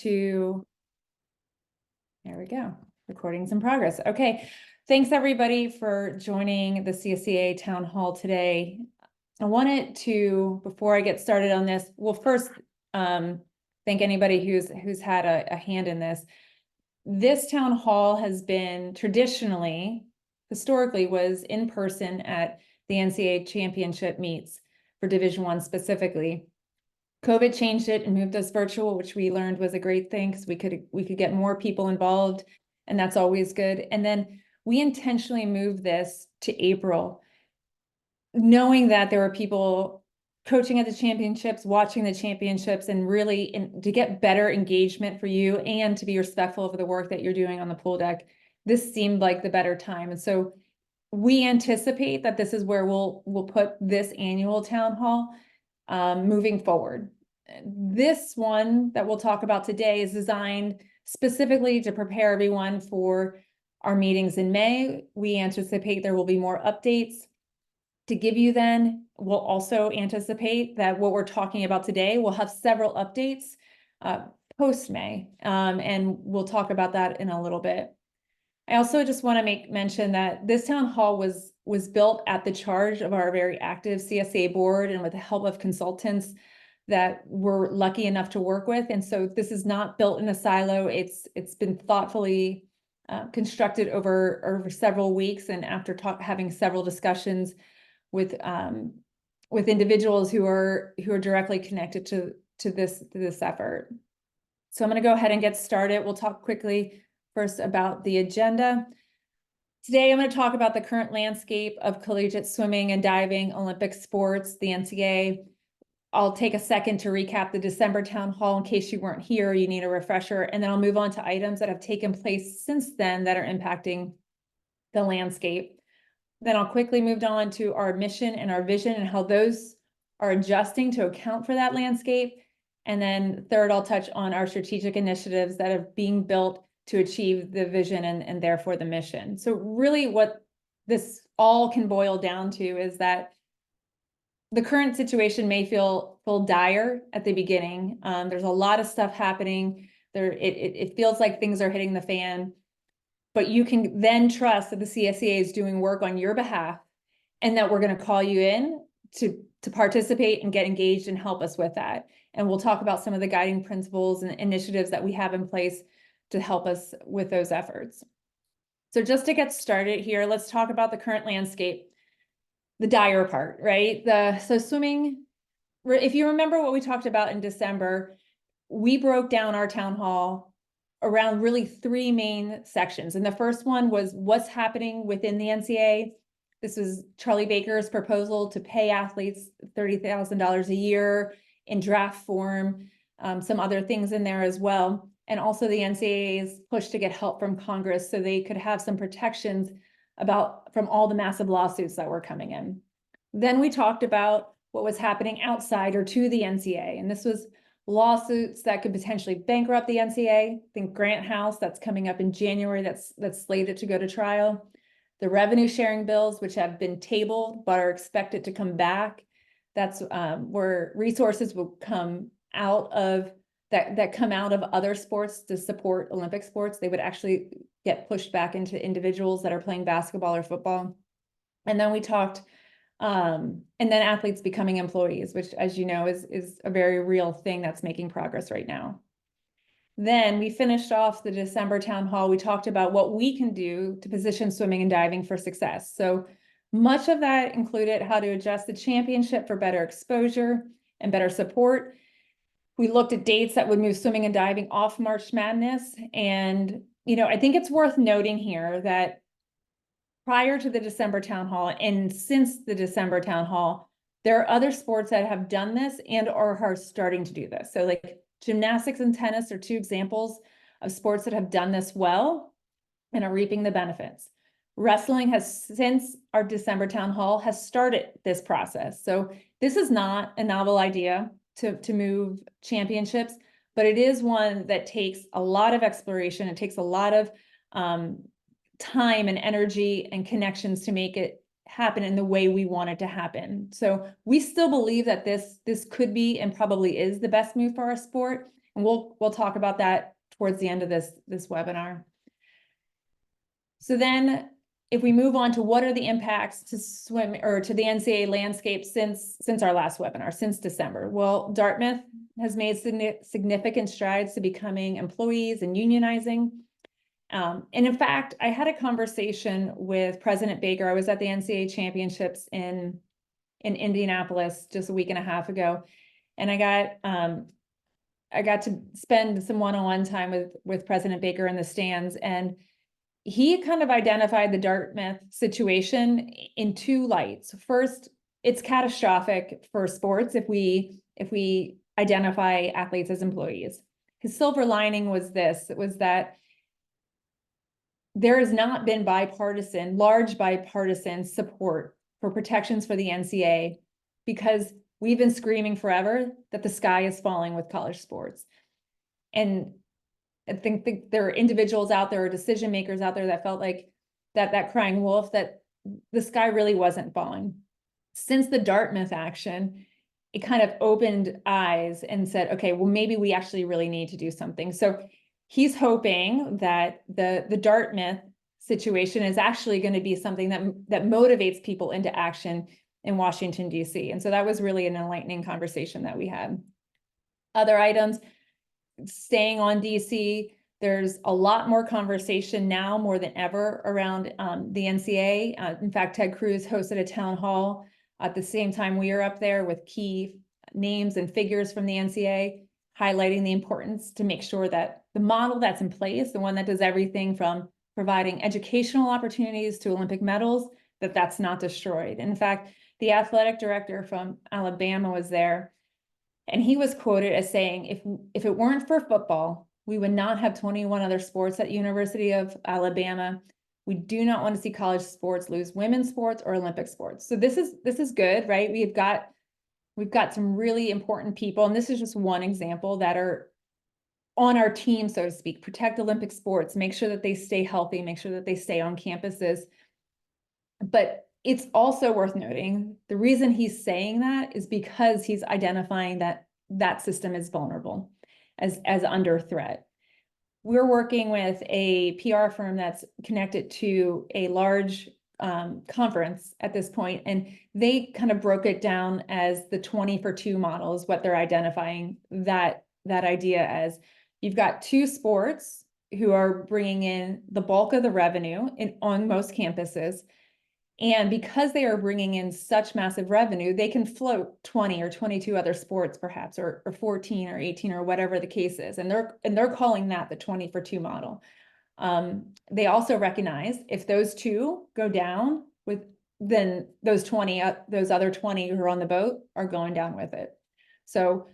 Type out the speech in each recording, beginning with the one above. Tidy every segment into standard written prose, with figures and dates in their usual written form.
There we go. Recording's in progress. Okay. Thanks everybody for joining the CSCAA town hall today. I wanted to, before I get started on this, well, first, thank anybody who's had a hand in this. This town hall has been historically was in person at the NCAA championship meets for Division I specifically. COVID changed it and moved us virtual, which we learned was a great thing because we could get more people involved, and that's always good. And then we intentionally moved this to April, knowing that there were people coaching at the championships, watching the championships, and really to get better engagement for you and to be respectful of the work that you're doing on the pool deck. This seemed like the better time. And so we anticipate that this is where we'll put this annual town hall moving forward. This one that we'll talk about today is designed specifically to prepare everyone for our meetings in May. We anticipate there will be more updates to give you then. We'll also anticipate that what we're talking about today will have several updates post-May, and we'll talk about that in a little bit. I also just want to make mention that this town hall was built at the charge of our very active CSCAA board and with the help of consultants that we're lucky enough to work with. And so this is not built in a silo. It's been thoughtfully constructed over several weeks, and after having several discussions with individuals who are directly connected to this effort. So I'm going to go ahead and get started. We'll talk quickly first about the agenda. Today, I'm going to talk about the current landscape of collegiate swimming and diving, Olympic sports, the NCAA. I'll take a second to recap the December town hall in case you weren't here, you need a refresher, and then I'll move on to items that have taken place since then that are impacting the landscape. Then I'll quickly move on to our mission and our vision and how those are adjusting to account for that landscape. And then third, I'll touch on our strategic initiatives that are being built to achieve the vision and therefore the mission. So really what this all can boil down to is that the current situation may feel dire at the beginning. There's a lot of stuff happening. It feels like things are hitting the fan, but you can then trust that the CSCAA is doing work on your behalf and that we're going to call you in to participate and get engaged and help us with that. And we'll talk about some of the guiding principles and initiatives that we have in place to help us with those efforts. So just to get started here, let's talk about the current landscape, the dire part, right? So swimming, if you remember what we talked about in December, we broke down our town hall around really three main sections. And the first one was what's happening within the NCAA. This was Charlie Baker's proposal to pay athletes $30,000 a year in draft form, some other things in there as well. And also the NCAA's push to get help from Congress so they could have some protections from all the massive lawsuits that were coming in. Then we talked about what was happening outside or to the NCAA. And this was lawsuits that could potentially bankrupt the NCAA. Think Grant House, that's coming up in January, that's slated to go to trial. The revenue sharing bills, which have been tabled but are expected to come back. That's where resources will come out of that come out of other sports to support Olympic sports. They would actually get pushed back into individuals that are playing basketball or football. And then we talked, and then athletes becoming employees, which, as you know, is a very real thing that's making progress right now. Then we finished off the December town hall. We talked about what we can do to position swimming and diving for success. So much of that included how to adjust the championship for better exposure and better support. We looked at dates that would move swimming and diving off March Madness. And, I think it's worth noting here that prior to the December town hall and since the December town hall, there are other sports that have done this and are starting to do this. So like gymnastics and tennis are two examples of sports that have done this well and are reaping the benefits. Wrestling has, since our December town hall, has started this process. So this is not a novel idea to move championships, but it is one that takes a lot of exploration. It takes a lot of time and energy and connections to make it happen in the way we want it to happen. So we still believe that this could be and probably is the best move for our sport. And we'll talk about that towards the end of this webinar. So then if we move on to what are the impacts to swim or to the NCAA landscape since our last webinar, since December? Well, Dartmouth has made significant strides to becoming employees and unionizing. And in fact, I had a conversation with President Baker. I was at the NCAA championships in Indianapolis just a week and a half ago. And I got to spend some one-on-one time with President Baker in the stands. And he kind of identified the Dartmouth situation in two lights. First, it's catastrophic for sports if we identify athletes as employees. His silver lining was that there has not been large bipartisan support for protections for the NCAA, because we've been screaming forever that the sky is falling with college sports. And I think there are individuals out there or decision makers out there that felt like that crying wolf, that the sky really wasn't falling. Since the Dartmouth action, it kind of opened eyes and said, okay, well, maybe we actually really need to do something. So he's hoping that the Dartmouth situation is actually going to be something that motivates people into action in Washington, D.C. And so that was really an enlightening conversation that we had. Other items, staying on DC, there's a lot more conversation now more than ever around the NCAA. In fact, Ted Cruz hosted a town hall at the same time we were up there with key names and figures from the NCAA, highlighting the importance to make sure that the model that's in place, the one that does everything from providing educational opportunities to Olympic medals, that's not destroyed. In fact, the athletic director from Alabama was there, and he was quoted as saying, if it weren't for football, we would not have 21 other sports at University of Alabama. We do not want to see college sports lose women's sports or Olympic sports. So this is good, right? We've got some really important people, and this is just one example, that are on our team, so to speak, protect Olympic sports, make sure that they stay healthy, make sure that they stay on campuses. But it's also worth noting, the reason he's saying that is because he's identifying that system is vulnerable, as under threat. We're working with a PR firm that's connected to a large conference at this point, and they kind of broke it down as the 20-for-2 model is what they're identifying that idea as. You've got two sports who are bringing in the bulk of the revenue on most campuses. And because they are bringing in such massive revenue, they can float 20 or 22 other sports perhaps, or 14 or 18 or whatever the case is. And they're calling that the 20-for-2 model. They also recognize if those two go down, then those other 20 who are on the boat are going down with it. So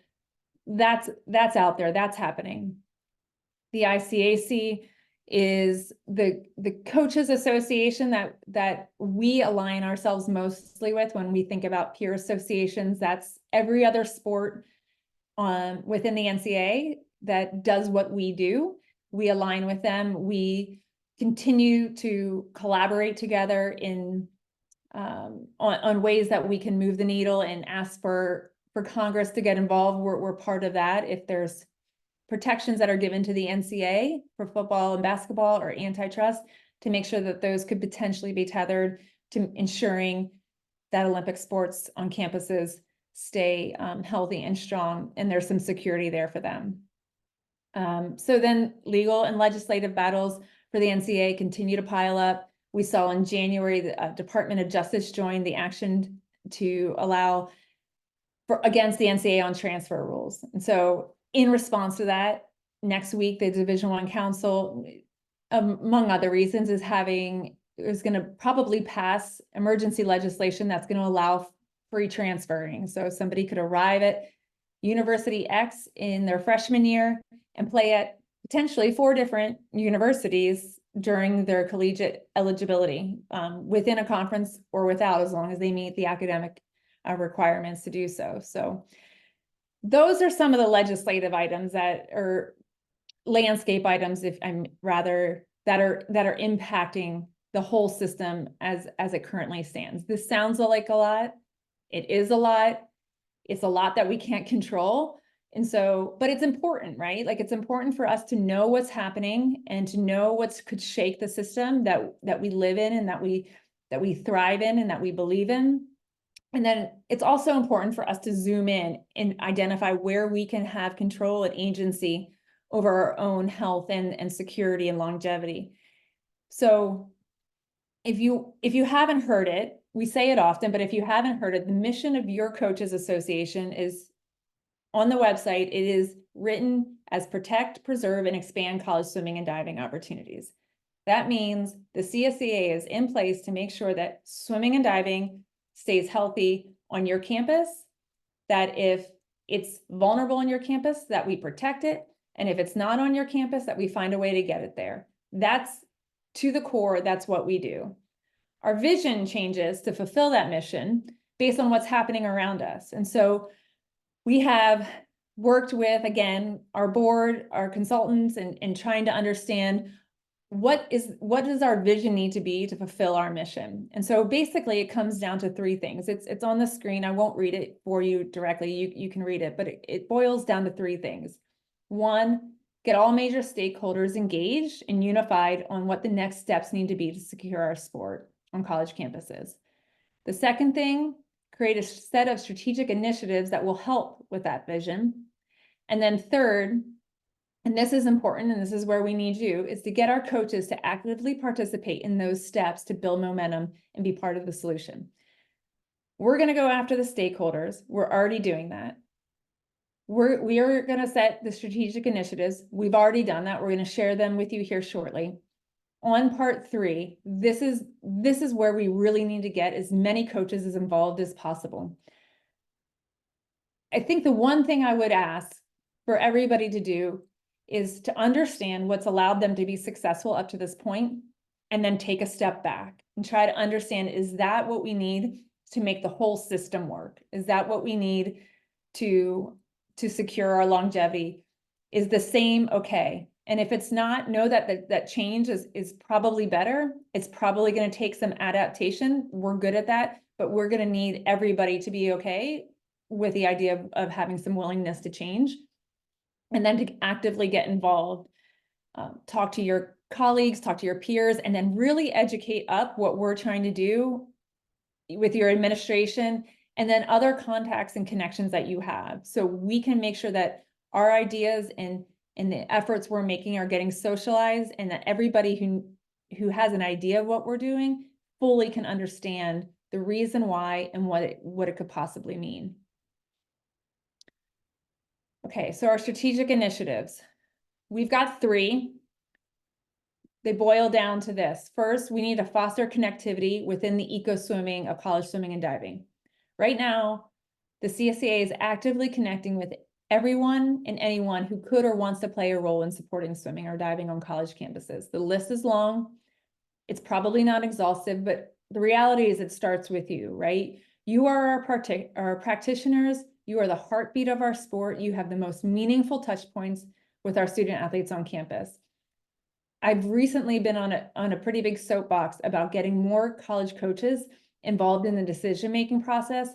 that's out there, that's happening. The ICAC is the coaches association that we align ourselves mostly with when we think about peer associations. That's every other sport within the NCAA that does what we do. We align with them. We continue to collaborate together in on ways that we can move the needle and ask for Congress to get involved. We're part of that. If there's protections that are given to the NCAA for football and basketball or antitrust, to make sure that those could potentially be tethered to ensuring that Olympic sports on campuses stay healthy and strong, and there's some security there for them. So then legal and legislative battles for the NCAA continue to pile up. We saw in January the Department of Justice joined the action to allow against the NCAA on transfer rules. And so in response to that, next week, the Division I Council, among other reasons, is going to probably pass emergency legislation that's going to allow free transferring. So somebody could arrive at University X in their freshman year and play at potentially 4 different universities during their collegiate eligibility, within a conference or without, as long as they meet the academic requirements to do so. So those are some of the legislative items that are landscape items, that are impacting the whole system as it currently stands. This sounds like a lot. It is a lot. It's a lot that we can't control. And so, but it's important, right? Like it's important for us to know what's happening and to know what could shake the system that we live in and that we thrive in and that we believe in. And then it's also important for us to zoom in and identify where we can have control and agency over our own health and security and longevity. So if you haven't heard it, we say it often, but if you haven't heard it, the mission of your coaches association is on the website. It is written as protect, preserve, and expand college swimming and diving opportunities. That means the CSCAA is in place to make sure that swimming and diving stays healthy on your campus, that if it's vulnerable on your campus, that we protect it, and if it's not on your campus, that we find a way to get it there. That's to the core, that's what we do. Our vision changes to fulfill that mission based on what's happening around us. And so we have worked with, again, our board, our consultants, and trying to understand what does our vision need to be to fulfill our mission. And so basically it comes down to three things. It's on the screen. I won't read it for you directly. You can read it, but it boils down to three things. One, get all major stakeholders engaged and unified on what the next steps need to be to secure our sport on college campuses. The second thing, create a set of strategic initiatives that will help with that vision. And then third, and this is important, and this is where we need you, is to get our coaches to actively participate in those steps to build momentum and be part of the solution. We're going to go after the stakeholders. We're already doing that. We are going to set the strategic initiatives. We've already done that. We're going to share them with you here shortly. On part three, this is where we really need to get as many coaches as involved as possible. I think the one thing I would ask for everybody to do is to understand what's allowed them to be successful up to this point, and then take a step back and try to understand, is that what we need to make the whole system work? Is that what we need to secure our longevity? Is the same okay? And if it's not, know that change is probably better. It's probably going to take some adaptation. We're good at that, but we're going to need everybody to be okay with the idea of having some willingness to change. And then to actively get involved, talk to your colleagues, talk to your peers, and then really educate up what we're trying to do with your administration, and then other contacts and connections that you have. So we can make sure that our ideas and the efforts we're making are getting socialized, and that everybody who has an idea of what we're doing fully can understand the reason why and what it could possibly mean. Okay, so our strategic initiatives. We've got three. They boil down to this. First, we need to foster connectivity within the eco-swimming of college swimming and diving. Right now, the CSCAA is actively connecting with everyone and anyone who could or wants to play a role in supporting swimming or diving on college campuses. The list is long. It's probably not exhaustive, but the reality is it starts with you, right? You are our practitioners. You are the heartbeat of our sport. You have the most meaningful touch points with our student athletes on campus. I've recently been on a pretty big soapbox about getting more college coaches involved in the decision-making process.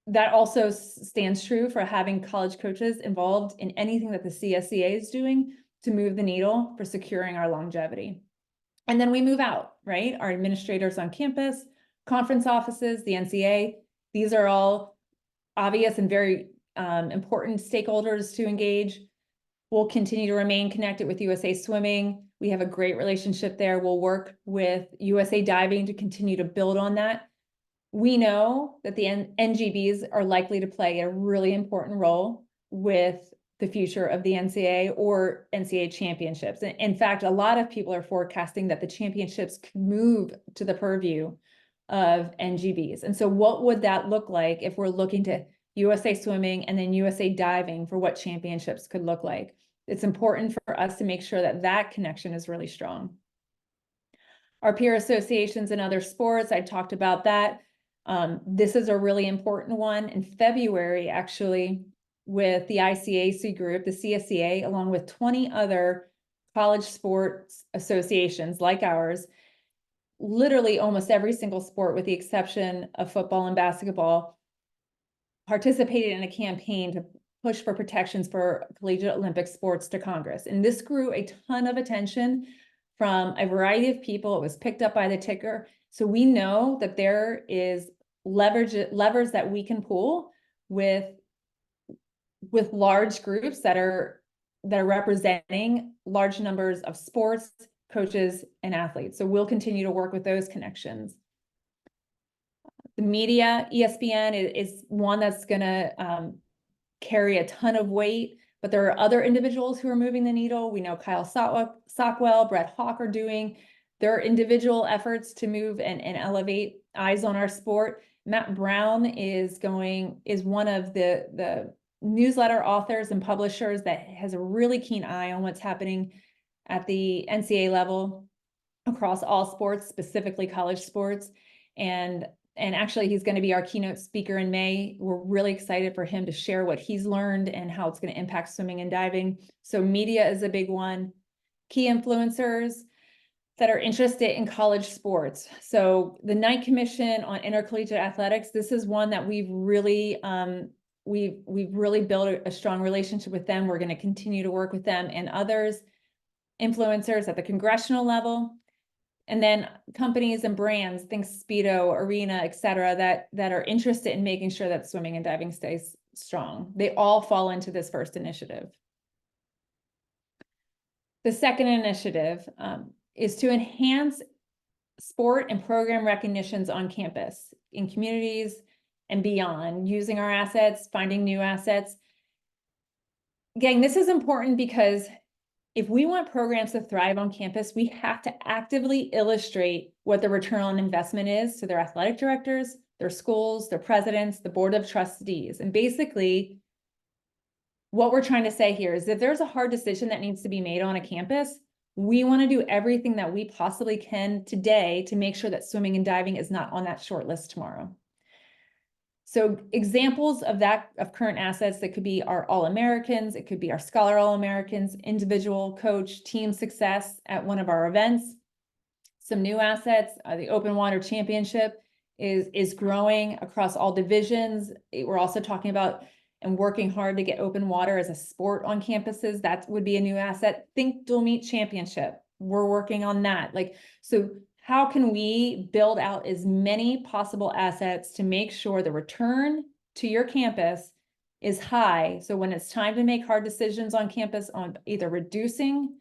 That also stands true for having college coaches involved in anything that the CSCAA is doing to move the needle for securing our longevity. And then we move out, right? Our administrators on campus, conference offices, the NCAA, these are all obvious and very important stakeholders to engage. We'll continue to remain connected with USA Swimming. We have a great relationship there. We'll work with USA Diving to continue to build on that. We know that the NGBs are likely to play a really important role with the future of the NCAA or NCAA championships. In fact, a lot of people are forecasting that the championships could move to the purview of NGBs. And so what would that look like if we're looking to USA Swimming and then USA Diving for what championships could look like? It's important for us to make sure that that connection is really strong. Our peer associations and other sports, I talked about that. This is a really important one. In February, actually, with the ICAC group, the CSCAA, along with 20 other college sports associations like ours, literally almost every single sport, with the exception of football and basketball, participated in a campaign to push for protections for collegiate Olympic sports to Congress. And this grew a ton of attention from a variety of people. It was picked up by the ticker. So we know that there is levers that we can pull with large groups that are representing large numbers of sports, coaches, and athletes. So we'll continue to work with those connections. The media, ESPN is one that's going to carry a ton of weight, but there are other individuals who are moving the needle. We know Kyle Sockwell, Brett Hawk are doing their individual efforts to move and elevate eyes on our sport. Matt Brown is one of the newsletter authors and publishers that has a really keen eye on what's happening at the NCAA level across all sports, specifically college sports. And actually, he's going to be our keynote speaker in May. We're really excited for him to share what he's learned and how it's going to impact swimming and diving. So media is a big one. Key influencers that are interested in college sports. So the Knight Commission on Intercollegiate Athletics, this is one that we've really built a strong relationship with them. We're going to continue to work with them and others, influencers at the congressional level. And then companies and brands, think Speedo, Arena, et cetera, that are interested in making sure that swimming and diving stays strong. They all fall into this first initiative. The second initiative is to enhance sport and program recognitions on campus, in communities and beyond, using our assets, finding new assets. Gang, this is important because if we want programs to thrive on campus, we have to actively illustrate what the return on investment is to their athletic directors, their schools, their presidents, the board of trustees. And basically, what we're trying to say here is that there's a hard decision that needs to be made on a campus. We want to do everything that we possibly can today to make sure that swimming and diving is not on that short list tomorrow. So examples of current assets that could be our All-Americans, it could be our Scholar All-Americans, individual coach, team success at one of our events. Some new assets, the Open Water Championship is growing across all divisions. We're also talking about and working hard to get open water as a sport on campuses. That would be a new asset. Think Dual Meet Championship. We're working on that. So how can we build out as many possible assets to make sure the return to your campus is high? So when it's time to make hard decisions on campus on either reducing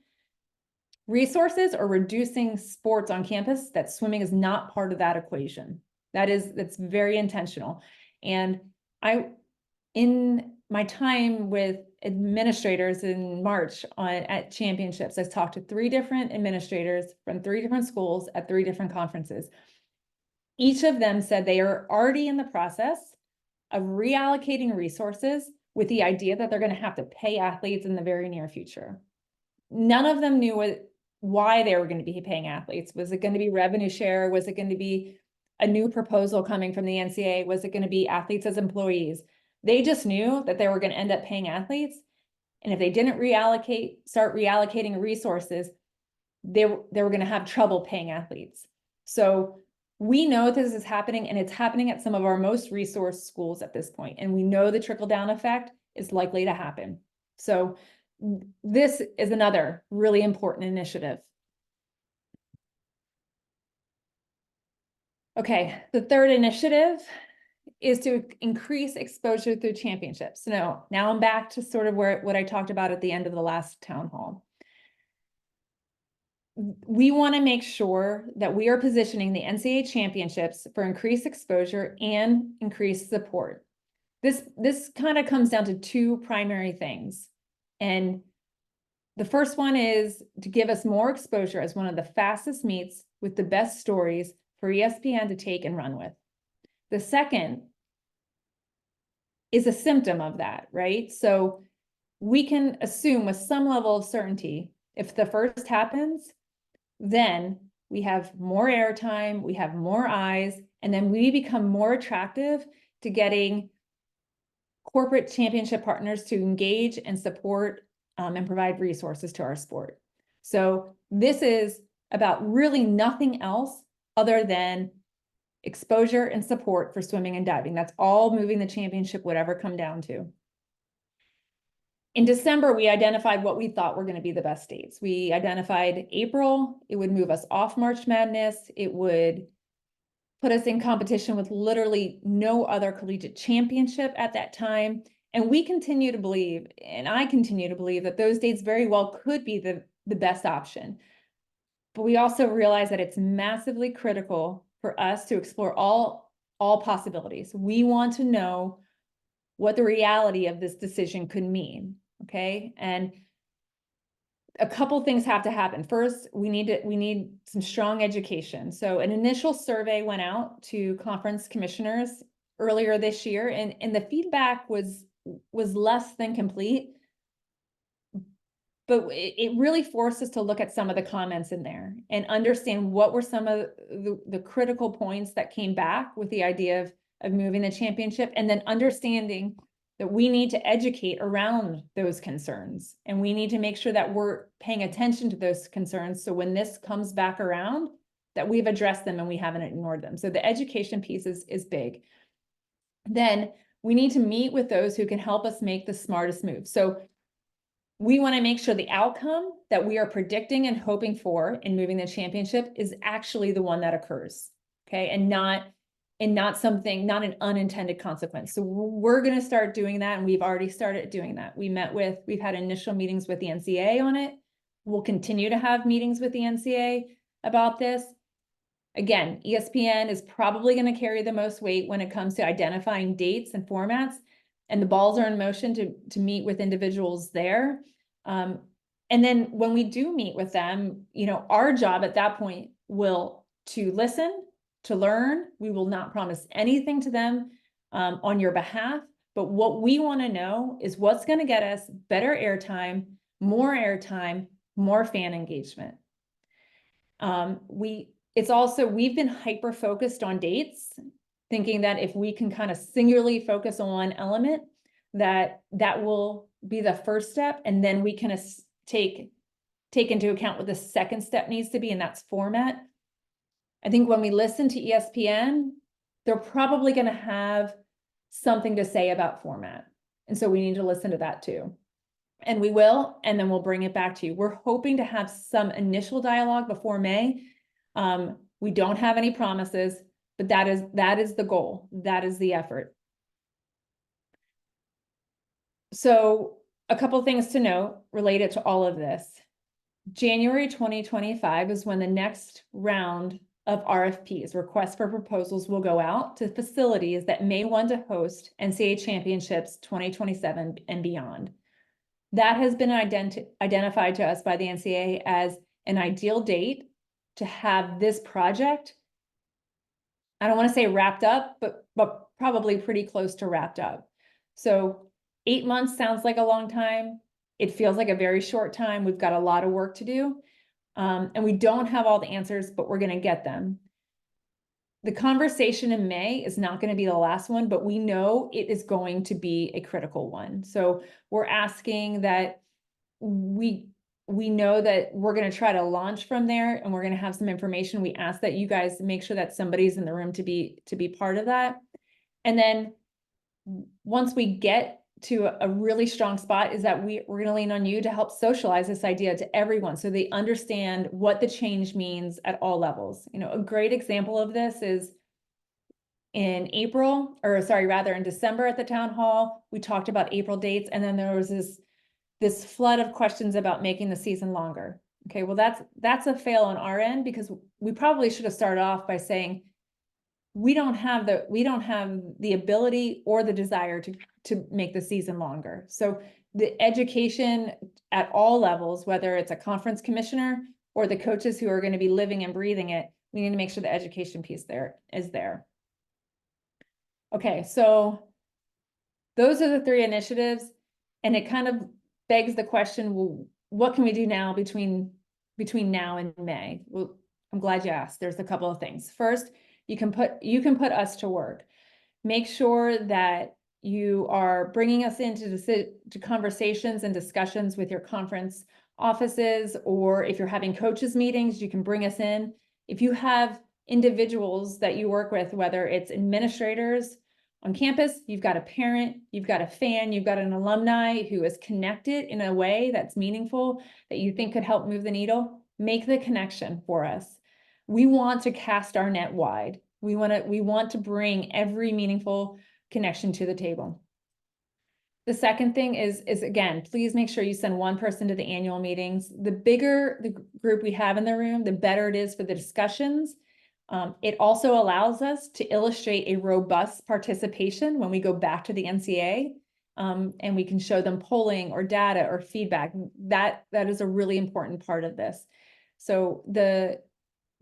resources or reducing sports on campus, that swimming is not part of that equation. That's very intentional. And in my time with administrators in March at championships, I've talked to 3 different administrators from 3 different schools at 3 different conferences. Each of them said they are already in the process of reallocating resources with the idea that they're going to have to pay athletes in the very near future. None of them knew why they were going to be paying athletes. Was it going to be revenue share? Was it going to be a new proposal coming from the NCAA? Was it going to be athletes as employees? They just knew that they were going to end up paying athletes. And if they didn't start reallocating resources, they were going to have trouble paying athletes. So we know this is happening, and it's happening at some of our most resourced schools at this point. And we know the trickle-down effect is likely to happen. So this is another really important initiative. Okay, the third initiative is to increase exposure through championships. So now I'm back to sort of what I talked about at the end of the last town hall. We want to make sure that we are positioning the NCAA championships for increased exposure and increased support. This kind of comes down to 2 primary things. And the first one is to give us more exposure as one of the fastest meets with the best stories for ESPN to take and run with. The second is a symptom of that, right? So we can assume with some level of certainty, if the first happens, then we have more airtime, we have more eyes, and then we become more attractive to getting corporate championship partners to engage and support and provide resources to our sport. So this is about really nothing else other than exposure and support for swimming and diving. That's all moving the championship would ever come down to. In December, we identified what we thought were going to be the best dates. We identified April. It would move us off March Madness. It would put us in competition with literally no other collegiate championship at that time. And we continue to believe, and I continue to believe, that those dates very well could be the best option. But we also realize that it's massively critical for us to explore all possibilities. We want to know what the reality of this decision could mean, okay? And a couple things have to happen. First, we need some strong education. So an initial survey went out to conference commissioners earlier this year, and the feedback was less than complete, but it really forced us to look at some of the comments in there and understand what were some of the critical points that came back with the idea of moving the championship, and then understanding that we need to educate around those concerns. And we need to make sure that we're paying attention to those concerns. So when this comes back around, that we've addressed them and we haven't ignored them. So the education piece is big. Then we need to meet with those who can help us make the smartest move. So we want to make sure the outcome that we are predicting and hoping for in moving the championship is actually the one that occurs, okay? And not an unintended consequence. So we're going to start doing that, and we've already started doing that. We've had initial meetings with the NCAA on it. We'll continue to have meetings with the NCAA about this. Again, ESPN is probably going to carry the most weight when it comes to identifying dates and formats, and the balls are in motion to meet with individuals there. And then when we do meet with them, our job at that point will to listen, to learn. We will not promise anything to them on your behalf, but what we want to know is what's going to get us better airtime, more fan engagement. We've been hyper focused on dates, thinking that if we can kind of singularly focus on one element, that will be the first step, and then we can take into account what the second step needs to be, and that's format. I think when we listen to ESPN, they're probably going to have something to say about format. And so we need to listen to that too. And we will, and then we'll bring it back to you. We're hoping to have some initial dialogue before May. We don't have any promises, but that is the goal. That is the effort. So a couple things to note related to all of this. January 2025 is when the next round of RFPs, requests for proposals, will go out to facilities that may want to host NCAA championships 2027 and beyond. That has been identified to us by the NCAA as an ideal date to have this project, I don't want to say wrapped up, but probably pretty close to wrapped up. So 8 months sounds like a long time. It feels like a very short time. We've got a lot of work to do. And we don't have all the answers, but we're going to get them. The conversation in May is not going to be the last one, but we know it is going to be a critical one. So we're asking that we know that we're going to try to launch from there, and we're going to have some information. We ask that you guys make sure that somebody's in the room to be part of that. And then once we get to a really strong spot, is that we're going to lean on you to help socialize this idea to everyone so they understand what the change means at all levels. A great example of this is in December at the town hall, we talked about April dates, and then there was this flood of questions about making the season longer. Okay, well, that's a fail on our end, because we probably should have started off by saying, we don't have the ability or the desire to make the season longer. So the education at all levels, whether it's a conference commissioner or the coaches who are going to be living and breathing it, we need to make sure the education piece is there. Okay, so those are the 3 initiatives, and it kind of begs the question, well, what can we do now between now and May? Well, I'm glad you asked. There's a couple of things. First, you can put us to work. Make sure that you are bringing us into conversations and discussions with your conference offices, or if you're having coaches meetings, you can bring us in. If you have individuals that you work with, whether it's administrators on campus, you've got a parent, you've got a fan, you've got an alumni who is connected in a way that's meaningful, that you think could help move the needle, make the connection for us. We want to cast our net wide. We want to bring every meaningful connection to the table. The second thing is again, please make sure you send one person to the annual meetings. The bigger the group we have in the room, the better it is for the discussions. It also allows us to illustrate a robust participation when we go back to the NCAA, and we can show them polling or data or feedback. That is a really important part of this. So the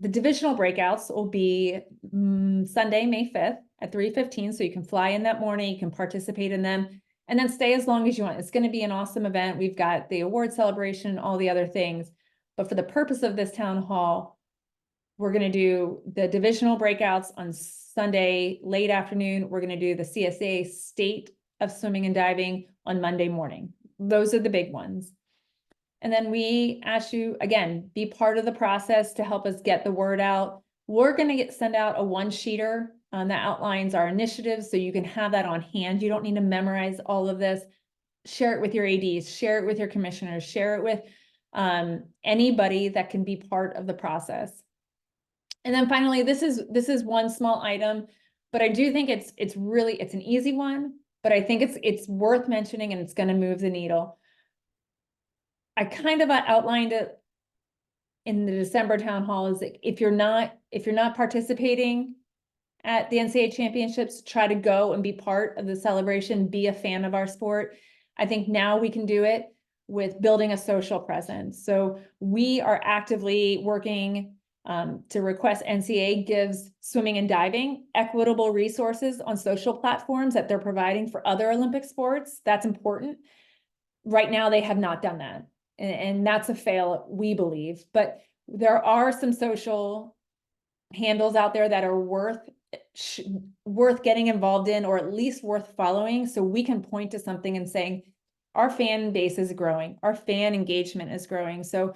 divisional breakouts will be Sunday, May 5th at 3:15. So you can fly in that morning, you can participate in them, and then stay as long as you want. It's going to be an awesome event. We've got the award celebration, all the other things. But for the purpose of this town hall, we're going to do the divisional breakouts on Sunday late afternoon. We're going to do the CSCAA State of Swimming and Diving on Monday morning. Those are the big ones. And then we ask you, again, be part of the process to help us get the word out. We're going to send out a one-sheeter that outlines our initiatives, so you can have that on hand. You don't need to memorize all of this. Share it with your ADs, share it with your commissioners, share it with anybody that can be part of the process. And then finally, this is one small item, but I do think it's an easy one, but I think it's worth mentioning, and it's going to move the needle. I kind of outlined it in the December town hall, is that if you're not participating at the NCAA championships, try to go and be part of the celebration, be a fan of our sport. I think now we can do it with building a social presence. So we are actively working to request NCAA gives swimming and diving equitable resources on social platforms that they're providing for other Olympic sports. That's important. Right now, they have not done that. And that's a fail, we believe. But there are some social handles out there that are worth getting involved in, or at least worth following, so we can point to something and saying, our fan base is growing, our fan engagement is growing. So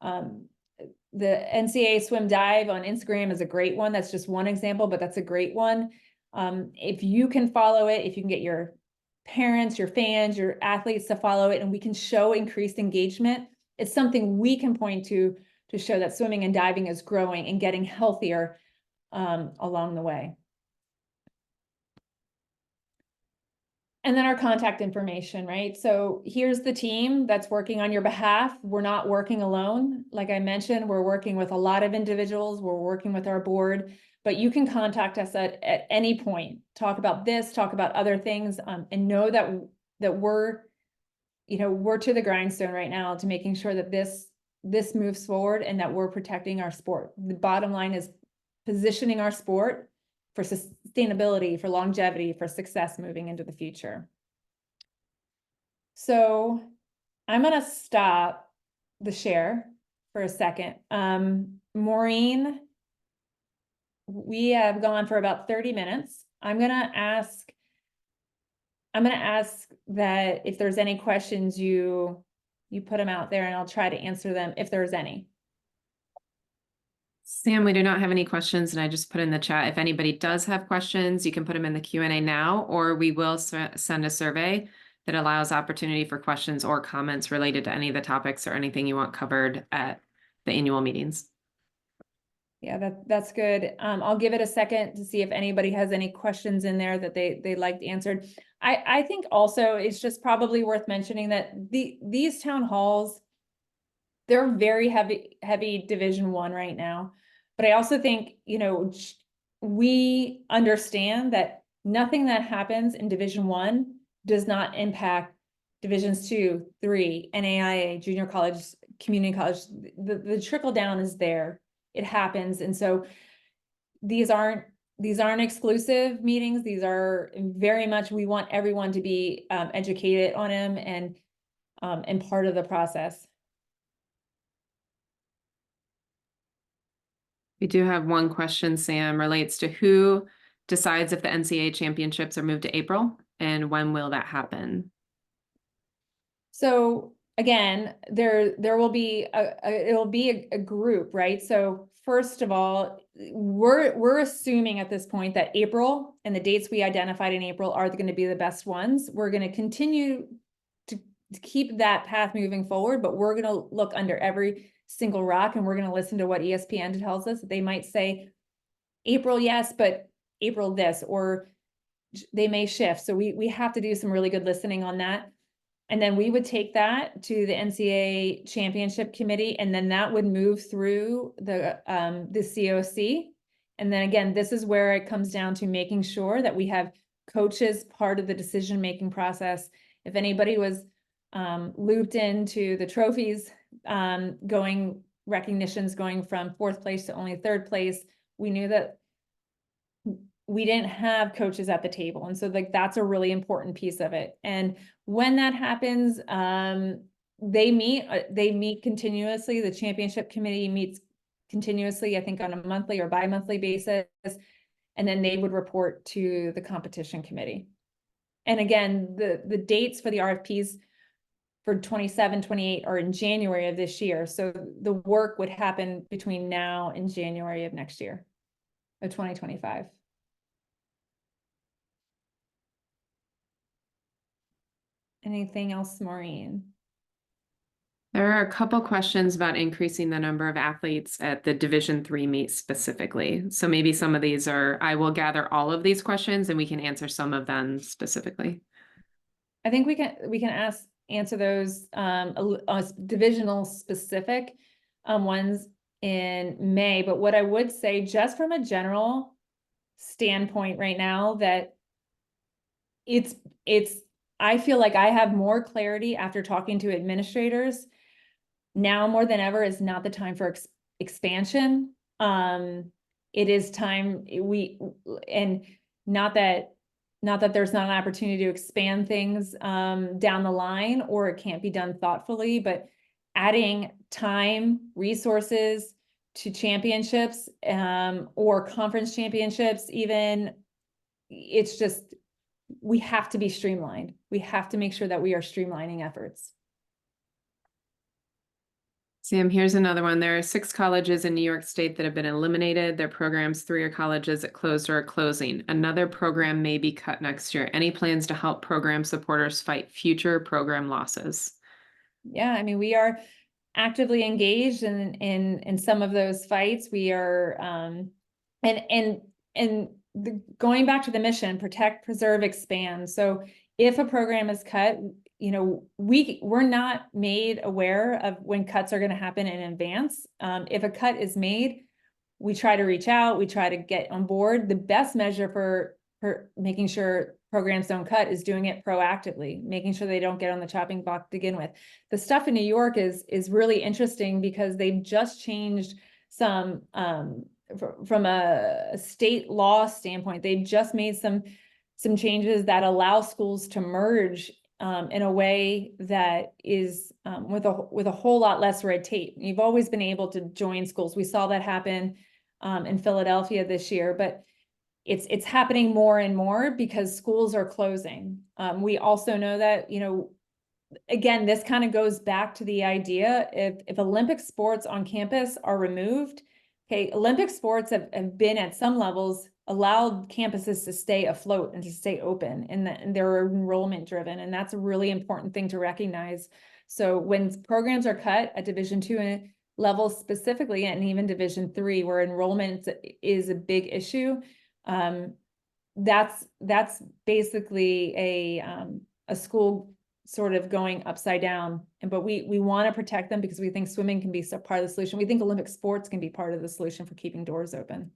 the NCAA Swim Dive on Instagram is a great one. That's just one example, but that's a great one. If you can follow it, if you can get your parents, your fans, your athletes to follow it, and we can show increased engagement, it's something we can point to show that swimming and diving is growing and getting healthier along the way. And then our contact information, right? So here's the team that's working on your behalf. We're not working alone. Like I mentioned, we're working with a lot of individuals. We're working with our board, but you can contact us at any point. Talk about this, talk about other things, and know that we're to the grindstone right now to making sure that this moves forward and that we're protecting our sport. The bottom line is positioning our sport for sustainability, for longevity, for success moving into the future. So I'm going to stop the share for a second. Maureen, we have gone for about 30 minutes. I'm going to ask that if there's any questions, you put them out there, and I'll try to answer them if there's any. Sam, we do not have any questions, and I just put in the chat. If anybody does have questions, you can put them in the Q&A now, or we will send a survey that allows opportunity for questions or comments related to any of the topics or anything you want covered at the annual meetings. Yeah, that's good. I'll give it a second to see if anybody has any questions in there that they liked answered. I think also it's just probably worth mentioning that these town halls, they're very heavy Division I right now. But I also think, we understand that nothing that happens in Division I does not impact Divisions 2, 3, NAIA, junior college, community college. The trickle down is there. It happens. And so these aren't exclusive meetings. These are very much, we want everyone to be educated on them and part of the process. We do have one question, Sam, relates to who decides if the NCAA championships are moved to April, and when will that happen? So again, there will be it'll be a group, right? So first of all, we're assuming at this point that April and the dates we identified in April are going to be the best ones. We're going to continue to keep that path moving forward, but we're going to look under every single rock, and we're going to listen to what ESPN tells us. They might say April, yes, but April this, or they may shift. So we have to do some really good listening on that. And then we would take that to the NCAA championship committee, and then that would move through the COC. And then again, this is where it comes down to making sure that we have coaches part of the decision-making process. If anybody was looped into the trophies, recognitions going from 4th place to only 3rd place, we knew that we didn't have coaches at the table. And so like, that's a really important piece of it. And when that happens, they meet continuously. The championship committee meets continuously, I think on a monthly or bi-monthly basis. And then they would report to the competition committee. And again, the dates for the RFPs for 27, 28 are in January of this year. So the work would happen between now and January of next year, of 2025. Anything else, Maureen? There are a couple questions about increasing the number of athletes at the Division III meet specifically. So maybe some of these I will gather all of these questions and we can answer some of them specifically. I think we can answer those divisional specific ones in May. But what I would say, just from a general standpoint right now, that I feel like I have more clarity after talking to administrators. Now more than ever is not the time for expansion. It is time, and not that there's not an opportunity to expand things down the line, or it can't be done thoughtfully, but adding time, resources to championships or conference championships even, it's just, we have to be streamlined. We have to make sure that we are streamlining efforts. Sam, here's another one. There are 6 colleges in New York State that have been eliminated. Their programs, 3 are colleges that closed or are closing. Another program may be cut next year. Any plans to help program supporters fight future program losses? Yeah, I mean, we are actively engaged in some of those fights. We are going back to the mission: protect, preserve, expand. So if a program is cut, you know, we're not made aware of when cuts are going to happen in advance. If a cut is made, we try to reach out, we try to get on board. The best measure for making sure programs don't cut is doing it proactively, making sure they don't get on the chopping block to begin with. The stuff in New York is really interesting because they've just changed some, from a state law standpoint, they've just made some changes that allow schools to merge in a way that is with a whole lot less red tape. You've always been able to join schools. We saw that happen in Philadelphia this year, but it's happening more and more because schools are closing. We also know that, you know, again, this kind of goes back to the idea, if Olympic sports on campus are removed, okay, Olympic sports have been at some levels allowed campuses to stay afloat and to stay open, and they're enrollment driven. And that's a really important thing to recognize. So when programs are cut at Division II levels specifically, and even Division III, where enrollment is a big issue, that's basically a school sort of going upside down. But we want to protect them because we think swimming can be part of the solution. We think Olympic sports can be part of the solution for keeping doors open.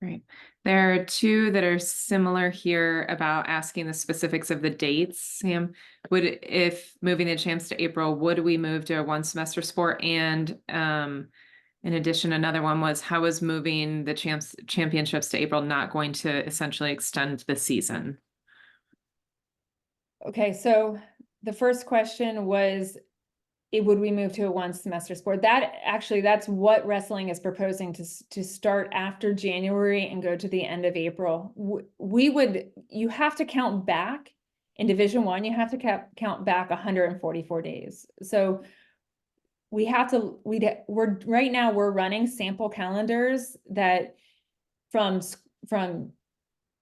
Right. There are 2 that are similar here about asking the specifics of the dates. Sam, if moving the champs to April, would we move to a 1 semester sport? And in addition, another one was, how is moving the championships to April not going to essentially extend the season? Okay, so the first question was, would we move to a 1 semester sport? That's what wrestling is proposing, to start after January and go to the end of April. You have to count back In Division I, you have to count back 144 days. So we have to, we're right now, we're running sample calendars that from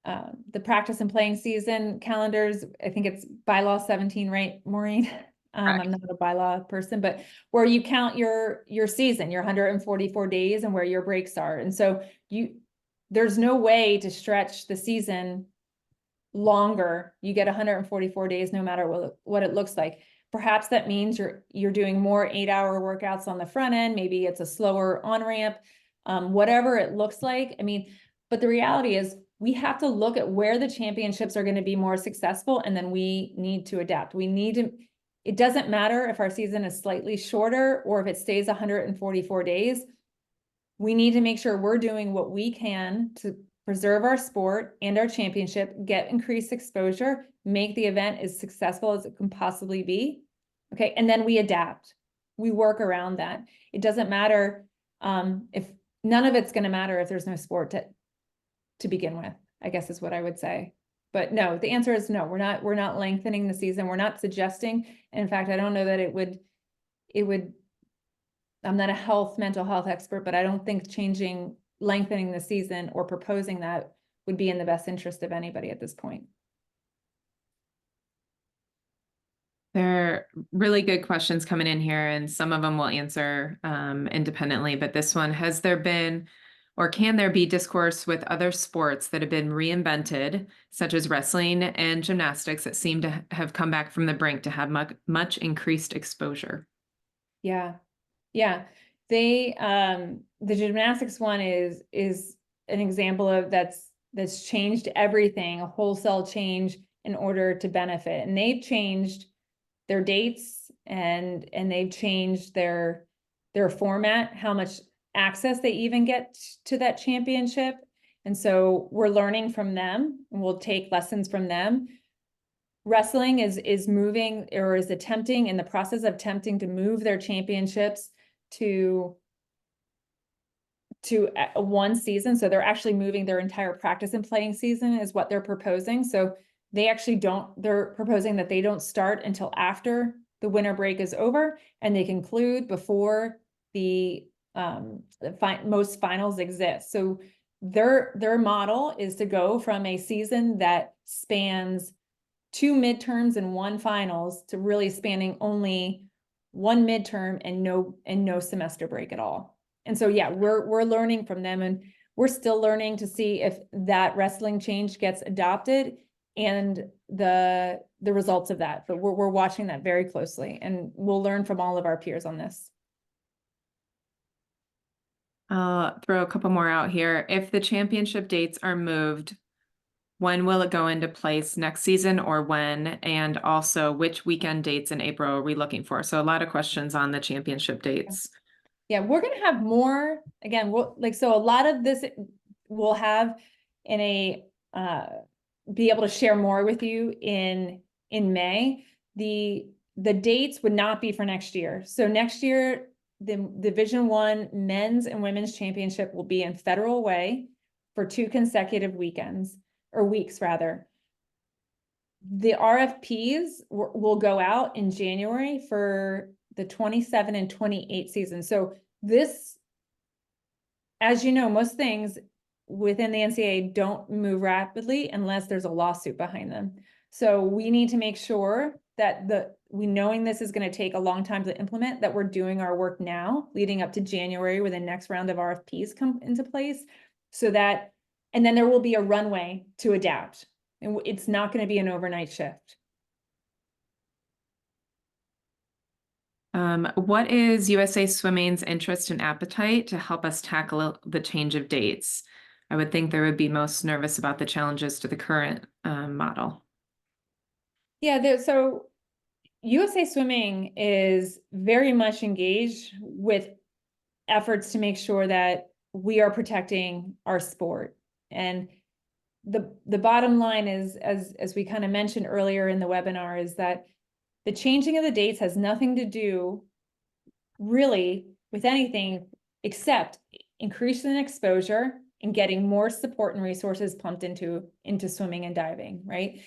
the practice and playing season calendars. I think it's bylaw 17, right, Maureen? I'm not a bylaw person, but where you count your season, your 144 days and where your breaks are. And so there's no way to stretch the season longer. You get 144 days no matter what it looks like. Perhaps that means you're doing more 8-hour workouts on the front end. Maybe it's a slower on-ramp, whatever it looks like. I mean, but the reality is we have to look at where the championships are going to be more successful, and then we need to adapt. It doesn't matter if our season is slightly shorter or if it stays 144 days. We need to make sure we're doing what we can to preserve our sport and our championship, get increased exposure, make the event as successful as it can possibly be. Okay, and then we adapt. We work around that. It doesn't matter if none of it's going to matter if there's no sport to begin with, I guess is what I would say. But no, the answer is no. We're not lengthening the season. We're not suggesting. And in fact, I don't know that it would. I'm not a mental health expert, but I don't think lengthening the season or proposing that would be in the best interest of anybody at this point. There are really good questions coming in here, and some of them we'll answer independently, but this one, has there been or can there be discourse with other sports that have been reinvented, such as wrestling and gymnastics, that seem to have come back from the brink to have much increased exposure? Yeah. The gymnastics one is an example of that's changed everything, a wholesale change in order to benefit. And they've changed their dates and they've changed their format, how much access they even get to that championship. And so we're learning from them, and we'll take lessons from them. Wrestling is moving, or is attempting, in the process of attempting to move their championships to one season. So they're actually moving their entire practice and playing season is what they're proposing. So they're proposing that they don't start until after the winter break is over, and they conclude before the most finals exist. So their model is to go from a season that spans 2 midterms and 1 finals to really spanning only 1 midterm and no semester break at all. And so, yeah, we're learning from them, and we're still learning to see if that wrestling change gets adopted and the results of that. But we're watching that very closely, and we'll learn from all of our peers on this. I'll throw a couple more out here. If the championship dates are moved, when will it go into place next season, or when? And also, which weekend dates in April are we looking for? So a lot of questions on the championship dates. Yeah, we're going to have more, again, so a lot of this we'll have be able to share more with you in May. The dates would not be for next year. So next year, the Division I men's and women's championship will be in Federal Way for 2 consecutive weekends, or weeks rather. The RFPs will go out in January for the 27 and 28 season. So this, as you know, most things within the NCAA don't move rapidly unless there's a lawsuit behind them. So we need to make sure that knowing this is going to take a long time to implement, that we're doing our work now leading up to January, when the next round of RFPs come into place, and then there will be a runway to adapt, and it's not going to be an overnight shift. What is USA Swimming's interest and appetite to help us tackle the change of dates? I would think they would be most nervous about the challenges to the current model. Yeah, so USA Swimming is very much engaged with efforts to make sure that we are protecting our sport. And the bottom line is, as we kind of mentioned earlier in the webinar, is that the changing of the dates has nothing to do really with anything except increasing exposure and getting more support and resources pumped into swimming and diving, right?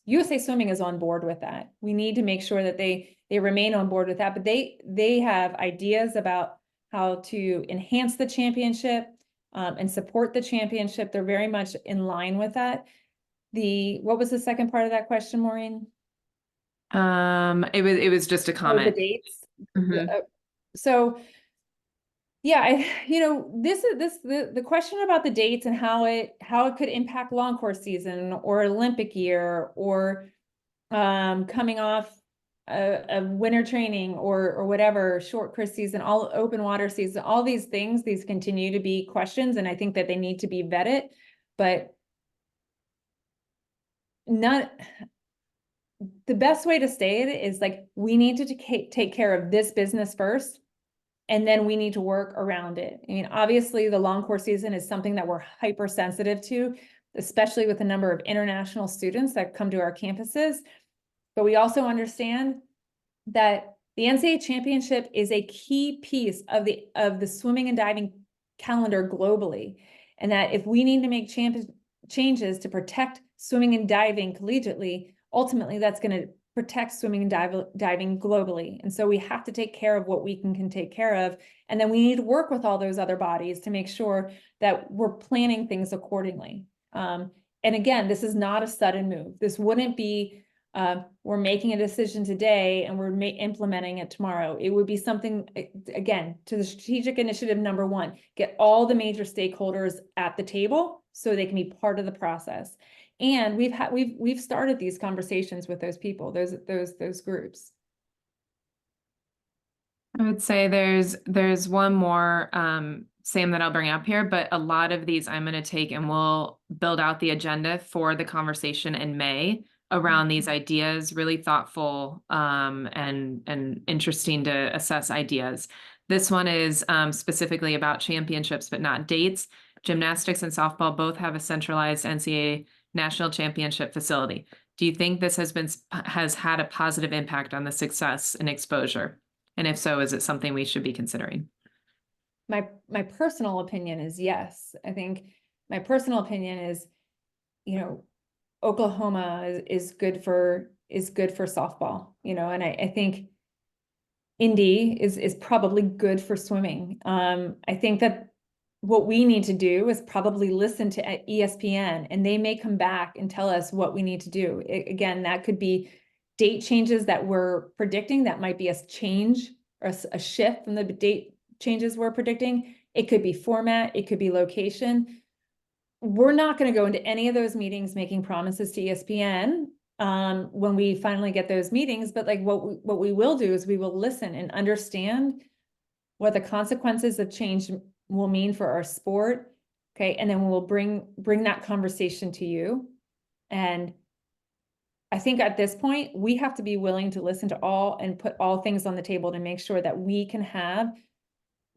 USA Swimming is on board with that. We need to make sure that they remain on board with that, but they have ideas about how to enhance the championship and support the championship. They're very much in line with that. What was the second part of that question, Maureen? It was just a Oh, the comment. dates. Mhm. So yeah, the question about the dates and how it could impact long course season or Olympic year or coming off a winter training or whatever, short course season, all open water season, all these things, these continue to be questions, and I think that they need to be vetted, but the best way to say it is like, we need to take care of this business first, and then we need to work around it. I mean, obviously the long course season is something that we're hypersensitive to, especially with the number of international students that come to our campuses. But we also understand that the NCAA championship is a key piece of the swimming and diving calendar globally. And that if we need to make changes to protect swimming and diving collegiately, ultimately that's going to protect swimming and diving globally. And so we have to take care of what we can take care of. And then we need to work with all those other bodies to make sure that we're planning things accordingly. And again, this is not a sudden move. This wouldn't be, we're making a decision today and we're implementing it tomorrow. It would be something, again, to the strategic initiative number one, get all the major stakeholders at the table so they can be part of the process. And we've started these conversations with those people, those groups. I would say there's one more, Sam, that I'll bring up here, but a lot of these I'm going to take and we'll build out the agenda for the conversation in May around these ideas, really thoughtful and interesting to assess ideas. This one is specifically about championships, but not dates. Gymnastics and softball both have a centralized NCAA national championship facility. Do you think this has had a positive impact on the success and exposure? And if so, is it something we should be considering? My personal opinion is yes. I think my personal opinion is, Oklahoma is good for softball, and I think Indy is probably good for swimming. I think that what we need to do is probably listen to ESPN, and they may come back and tell us what we need to do. Again, that could be date changes that we're predicting. That might be a change or a shift from the date changes we're predicting. It could be format, it could be location. We're not going to go into any of those meetings making promises to ESPN when we finally get those meetings, but like what we will do is we will listen and understand what the consequences of change will mean for our sport. Okay, and then we'll bring that conversation to you. And I think at this point, we have to be willing to listen to all and put all things on the table to make sure that we can have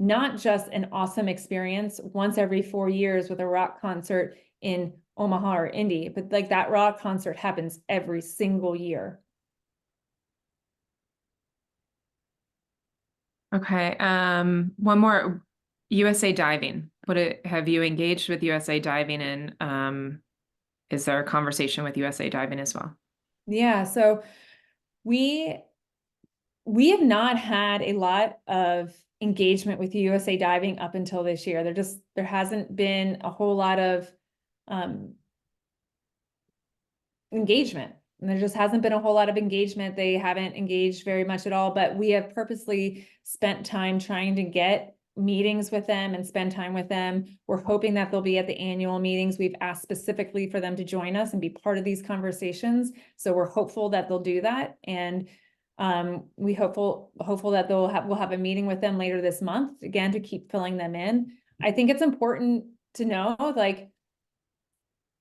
not just an awesome experience once every 4 years with a rock concert in Omaha or Indy, but like that rock concert happens every single year. Okay. One more. USA Diving. Have you engaged with USA Diving, and is there a conversation with USA Diving as well? Yeah, so we have not had a lot of engagement with USA Diving up until this year. There hasn't been a whole lot of engagement. And there just hasn't been a whole lot of engagement. They haven't engaged very much at all, but we have purposely spent time trying to get meetings with them and spend time with them. We're hoping that they'll be at the annual meetings. We've asked specifically for them to join us and be part of these conversations. So we're hopeful that they'll do that. And we hopeful that we'll have a meeting with them later this month, again, to keep filling them in. I think it's important to know, like,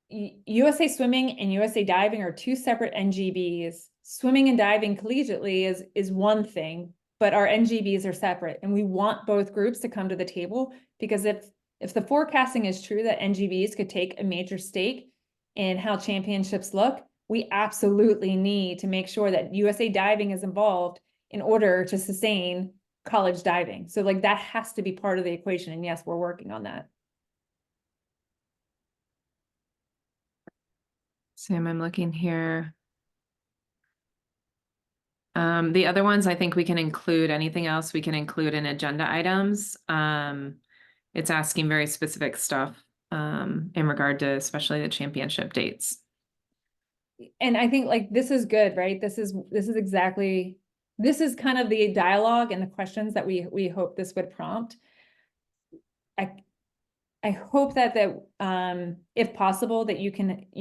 USA Swimming and USA Diving are two separate NGBs. Swimming and diving collegiately is one thing, but our NGBs are separate, and we want both groups to come to the table, because if the forecasting is true that NGBs could take a major stake in how championships look, we absolutely need to make sure that USA Diving is involved in order to sustain college diving. So like that has to be part of the equation. And yes, we're working on that. Sam, I'm looking here. The other ones, I think we can include anything else we can include in agenda items. It's asking very specific stuff in regard to especially the championship dates. And I think like this is good, right? This is exactly, this is kind of the dialogue and the questions that we hope this would prompt. I hope that if possible, that you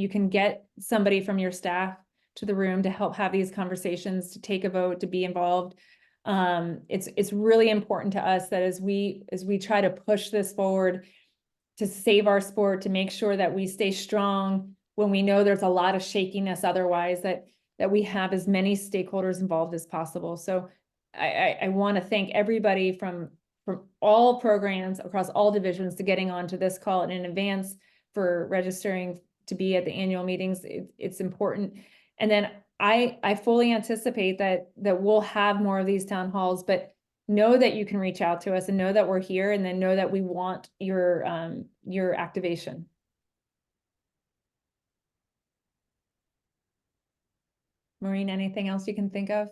can get somebody from your staff to the room to help have these conversations, to take a vote, to be involved. It's really important to us that as we try to push this forward to save our sport, to make sure that we stay strong when we know there's a lot of shakiness otherwise, that we have as many stakeholders involved as possible. So I want to thank everybody from all programs across all divisions to getting onto this call and in advance for registering to be at the annual meetings. It's important. And then I fully anticipate that we'll have more of these town halls, but know that you can reach out to us and know that we're here, and then know that we want your activation. Maureen, anything else you can think of?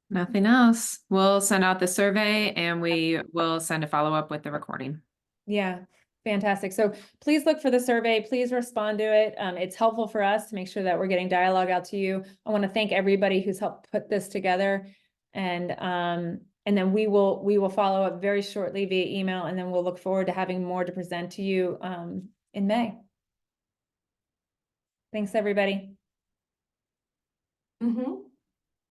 Nothing else. We'll send out the survey and we will send a follow-up with the recording. Yeah, fantastic. So please look for the survey. Please respond to it. It's helpful for us to make sure that we're getting dialogue out to you. I want to thank everybody who's helped put this together. And then we will follow up very shortly via email, and then we'll look forward to having more to present to you in May. Thanks, everybody. Mm-hmm.